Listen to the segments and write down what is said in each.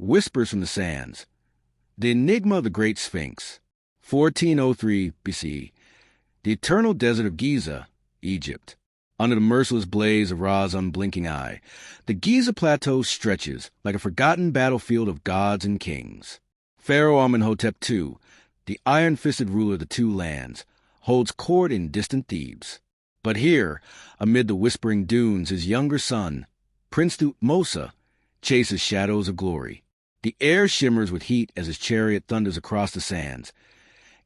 Whispers from the Sands. The Enigma of the Great Sphinx. 1403 BC. The Eternal Desert of Giza, Egypt. Under the merciless blaze of Ra's unblinking eye, the Giza Plateau stretches like a forgotten battlefield of gods and kings. Pharaoh Amenhotep II, the iron-fisted ruler of the two lands, holds court in distant Thebes. But here, amid the whispering dunes, his younger son, Prince Thutmose, chases shadows of glory. The air shimmers with heat as his chariot thunders across the sands,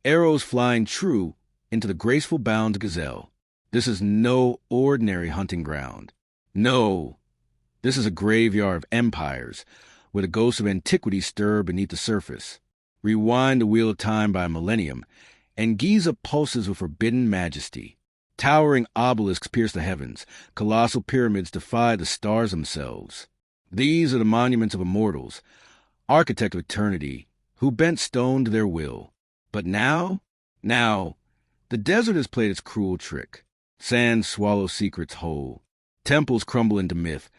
arrows flying true into the graceful bounds of gazelle. This is no ordinary hunting ground. No, this is a graveyard of empires, where the ghosts of antiquity stir beneath the surface. Rewind the wheel of time by a millennium, and Giza pulses with forbidden majesty. Towering obelisks pierce the heavens, colossal pyramids defy the stars themselves. These are the monuments of immortals, architect of eternity, who bent stone to their will. But now, the desert has played its cruel trick. Sands swallow secrets whole. Temples crumble into myth.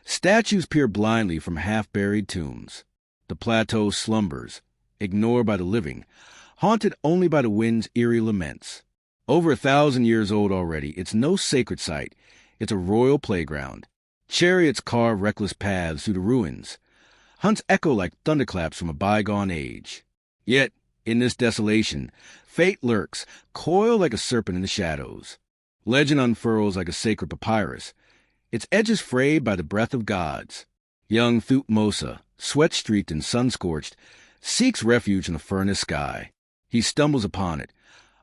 Statues peer blindly from half-buried tombs. The plateau slumbers, ignored by the living, haunted only by the wind's eerie laments. Over 1,000 years old already, it's no sacred site. It's a royal playground. Chariots carve reckless paths through the ruins. Hunts echo like thunderclaps from a bygone age. Yet, in this desolation, fate lurks, coiled like a serpent in the shadows. Legend unfurls like a sacred papyrus, its edges frayed by the breath of gods. Young Thutmose, sweat-streaked and sun-scorched, seeks refuge in the furnace sky. He stumbles upon it,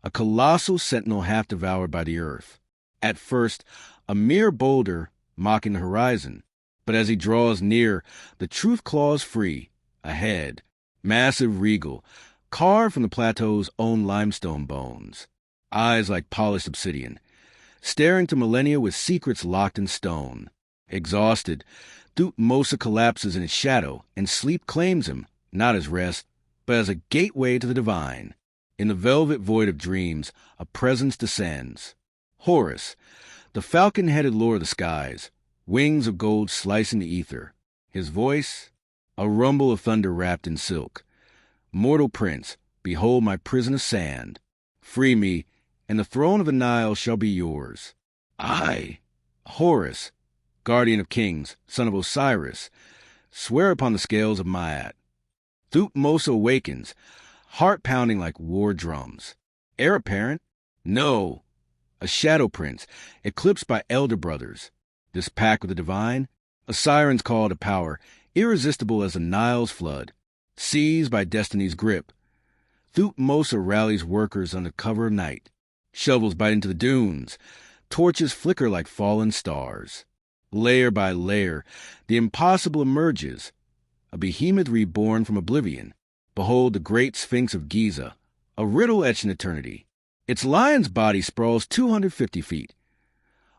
a colossal sentinel half-devoured by the earth. At first, a mere boulder mocking the horizon, but as he draws near, the truth claws free. A head, massive, regal, carved from the plateau's own limestone bones. Eyes like polished obsidian, staring to millennia with secrets locked in stone. Exhausted, Thutmose collapses in its shadow, and sleep claims him, not as rest, but as a gateway to the divine. In the velvet void of dreams, a presence descends. Horus, the falcon-headed lord of the skies, wings of gold slicing the ether. His voice, a rumble of thunder wrapped in silk. Mortal prince, behold my prison of sand. Free me, and the throne of the Nile shall be yours. I, Horus, guardian of kings, son of Osiris, swear upon the scales of Maat. Thutmose awakens, heart pounding like war drums. Heir apparent? No. A shadow prince, eclipsed by elder brothers. This pact with the divine? A siren's call to power, irresistible as the Nile's flood. Seized by destiny's grip, Thutmose rallies workers under cover of night. Shovels bite into the dunes. Torches flicker like fallen stars. Layer by layer, the impossible emerges. A behemoth reborn from oblivion. Behold the Great Sphinx of Giza, a riddle etched in eternity. Its lion's body sprawls 250 feet,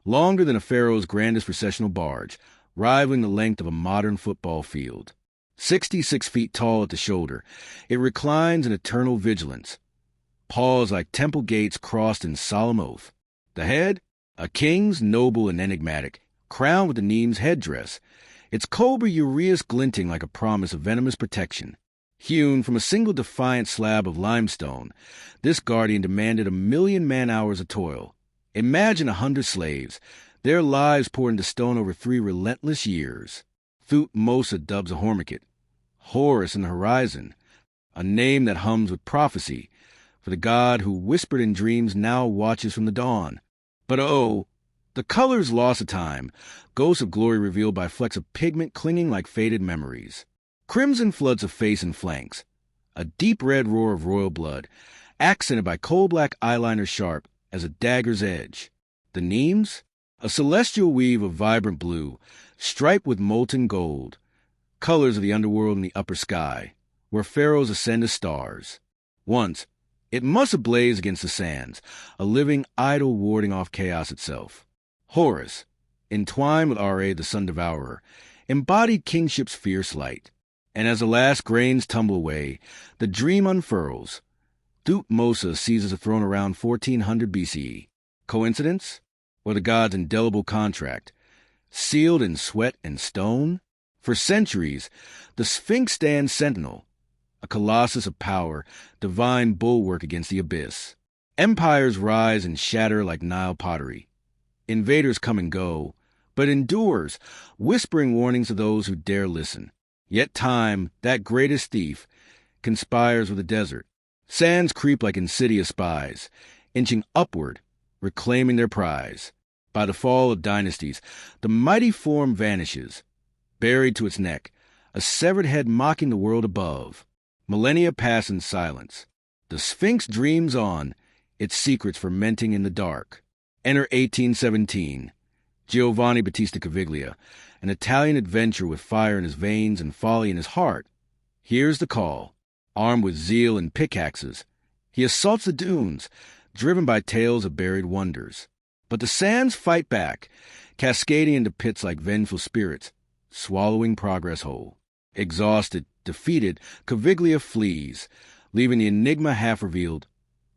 longer than a pharaoh's grandest processional barge, rivaling the length of a modern football field. 66 feet tall at the shoulder, it reclines in eternal vigilance. Paws like temple gates crossed in solemn oath. The head, a king's, noble and enigmatic, crowned with the Neme's headdress, its cobra uraeus glinting like a promise of venomous protection. Hewn from a single defiant slab of limestone, this guardian demanded 1,000,000 man-hours of toil. Imagine 100 slaves, their lives poured into stone over 3 relentless years. Thutmose dubs a Hormicid, Horus in the horizon, a name that hums with prophecy, for the god who whispered in dreams now watches from the dawn. But oh, the colors lost to time, ghosts of glory revealed by flecks of pigment clinging like faded memories. Crimson floods of face and flanks, a deep red roar of royal blood, accented by coal-black eyeliner sharp as a dagger's edge. The Nemes, a celestial weave of vibrant blue, striped with molten gold, colors of the underworld and the upper sky, where pharaohs ascend as stars. Once, it must have blazed against the sands, a living idol warding off chaos itself. Horus, entwined with Ra the sun devourer, embodied kingship's fierce light. And as the last grains tumble away, the dream unfurls. Thutmose seizes a throne around 1400 BCE. Coincidence? Or the god's indelible contract? Sealed in sweat and stone? For centuries, the Sphinx stands sentinel, a colossus of power, divine bulwark against the abyss. Empires rise and shatter like Nile pottery. Invaders come and go, but endures, whispering warnings to those who dare listen. Yet time, that greatest thief, conspires with the desert. Sands creep like insidious spies, inching upward, reclaiming their prize. By the fall of dynasties, the mighty form vanishes, buried to its neck, a severed head mocking the world above. Millennia pass in silence. The Sphinx dreams on, its secrets fermenting in the dark. Enter 1817. Giovanni Battista Caviglia, an Italian adventurer with fire in his veins and folly in his heart. Hears the call. Armed with zeal and pickaxes, he assaults the dunes, driven by tales of buried wonders. But the sands fight back, cascading into pits like vengeful spirits, swallowing progress whole. Exhausted, defeated, Caviglia flees, leaving the enigma half-revealed,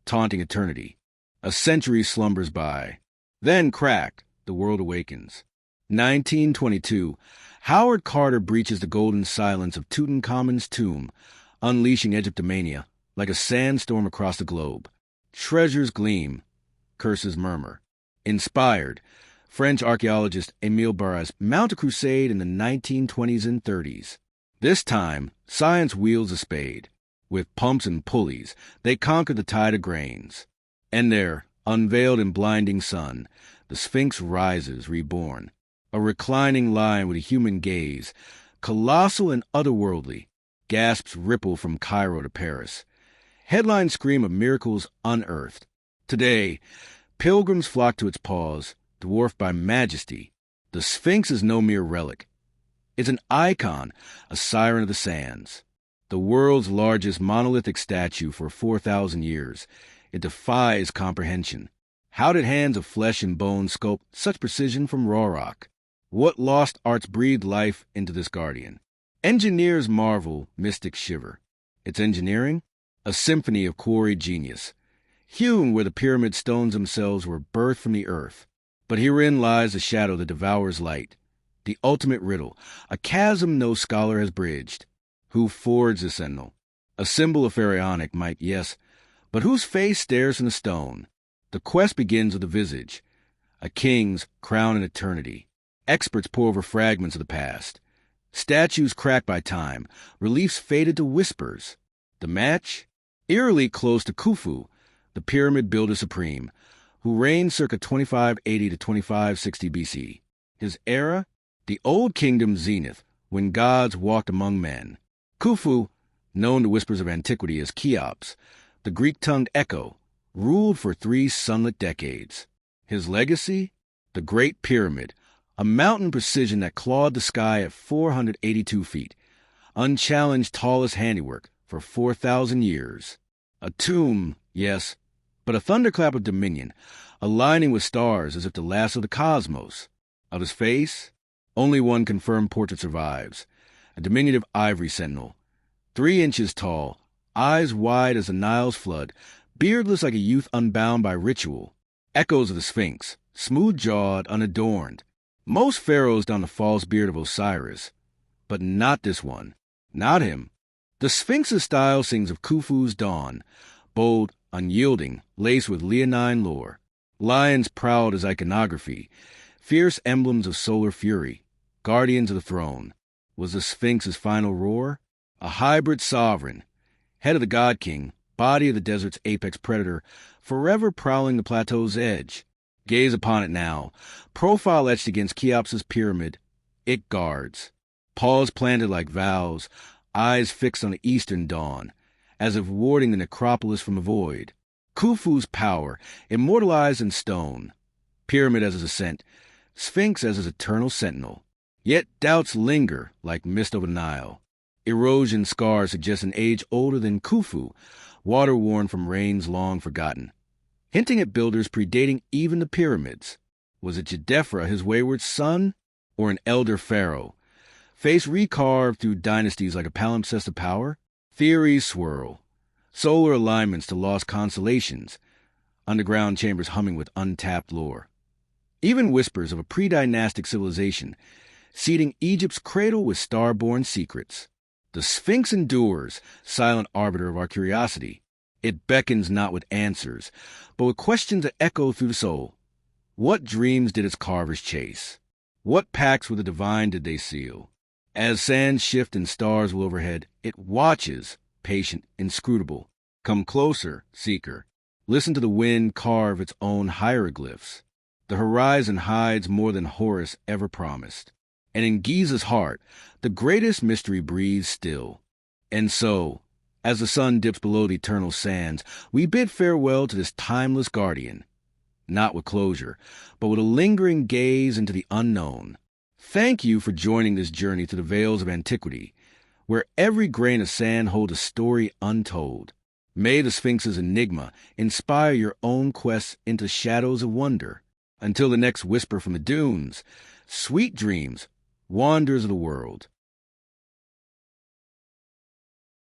taunting eternity. A century slumbers by. Then, crack, the world awakens. 1922, Howard Carter breaches the golden silence of Tutankhamun's tomb, unleashing Egyptomania like a sandstorm across the globe. Treasures gleam, curses murmur. Inspired, French archaeologist Émile Barras mount a crusade in the 1920s and 30s. This time, science wields a spade. With pumps and pulleys, they conquer the tide of grains. And there, unveiled in blinding sun, the Sphinx rises, reborn. A reclining lion with a human gaze, colossal and otherworldly. Gasps ripple from Cairo to Paris. Headlines scream of miracles unearthed. Today, pilgrims flock to its paws, dwarfed by majesty. The Sphinx is no mere relic. It's an icon, a siren of the sands. The world's largest monolithic statue for 4,000 years. It defies comprehension. How did hands of flesh and bone sculpt such precision from raw rock? What lost arts breathed life into this guardian? Engineers marvel, mystics shiver. Its engineering? A symphony of quarried genius, hewn where the pyramid stones themselves were birthed from the earth. But herein lies the shadow that devours light, the ultimate riddle, a chasm no scholar has bridged. Who forged the sentinel? A symbol of pharaonic might, yes, but whose face stares from the stone? The quest begins with the visage, a king's crown in eternity. Experts pore over fragments of the past. Statues cracked by time, reliefs faded to whispers. The match? Eerily close to Khufu, the pyramid builder supreme, who reigned circa 2580 to 2560 BC. His era? The Old Kingdom's zenith, when gods walked among men. Khufu, known to whispers of antiquity as Cheops, the Greek-tongued Echo, ruled for 3 sunlit decades. His legacy? The Great Pyramid, a mountain precision that clawed the sky at 482 feet, unchallenged tallest handiwork for 4,000 years. A tomb, yes, but a thunderclap of dominion, aligning with stars as if the last of the cosmos. Of his face, only one confirmed portrait survives, a diminutive ivory sentinel, 3 inches tall, eyes wide as the Nile's flood, beardless like a youth unbound by ritual. Echoes of the Sphinx, smooth-jawed, unadorned. Most pharaohs don the false beard of Osiris, but not this one, not him. The Sphinx's style sings of Khufu's dawn, bold, unyielding, laced with leonine lore. Lions proud as iconography, fierce emblems of solar fury, guardians of the throne. Was the Sphinx's final roar? A hybrid sovereign, head of the god king, body of the desert's apex predator, forever prowling the plateau's edge. Gaze upon it now, profile etched against Cheops's pyramid. It guards, paws planted like vows, eyes fixed on the eastern dawn, as if warding the necropolis from the void. Khufu's power, immortalized in stone. Pyramid as his ascent, Sphinx as his eternal sentinel. Yet doubts linger like mist over the Nile. Erosion scars suggest an age older than Khufu, water-worn from rains long forgotten, hinting at builders predating even the pyramids. Was it Jedefra, his wayward son, or an elder pharaoh? Face recarved through dynasties like a palimpsest of power? Theories swirl. Solar alignments to lost constellations. Underground chambers humming with untapped lore. Even whispers of a pre-dynastic civilization, seeding Egypt's cradle with star-born secrets. The Sphinx endures, silent arbiter of our curiosity. It beckons not with answers, but with questions that echo through the soul. What dreams did its carvers chase? What pacts with the divine did they seal? As sands shift and stars will overhead, it watches, patient, inscrutable. Come closer, seeker. Listen to the wind carve its own hieroglyphs. The horizon hides more than Horus ever promised. And in Giza's heart, the greatest mystery breathes still. And so, as the sun dips below the eternal sands, we bid farewell to this timeless guardian. Not with closure, but with a lingering gaze into the unknown. Thank you for joining this journey to the veils of antiquity, where every grain of sand holds a story untold. May the Sphinx's enigma inspire your own quests into shadows of wonder. Until the next whisper from the dunes, sweet dreams, wanderers of the world.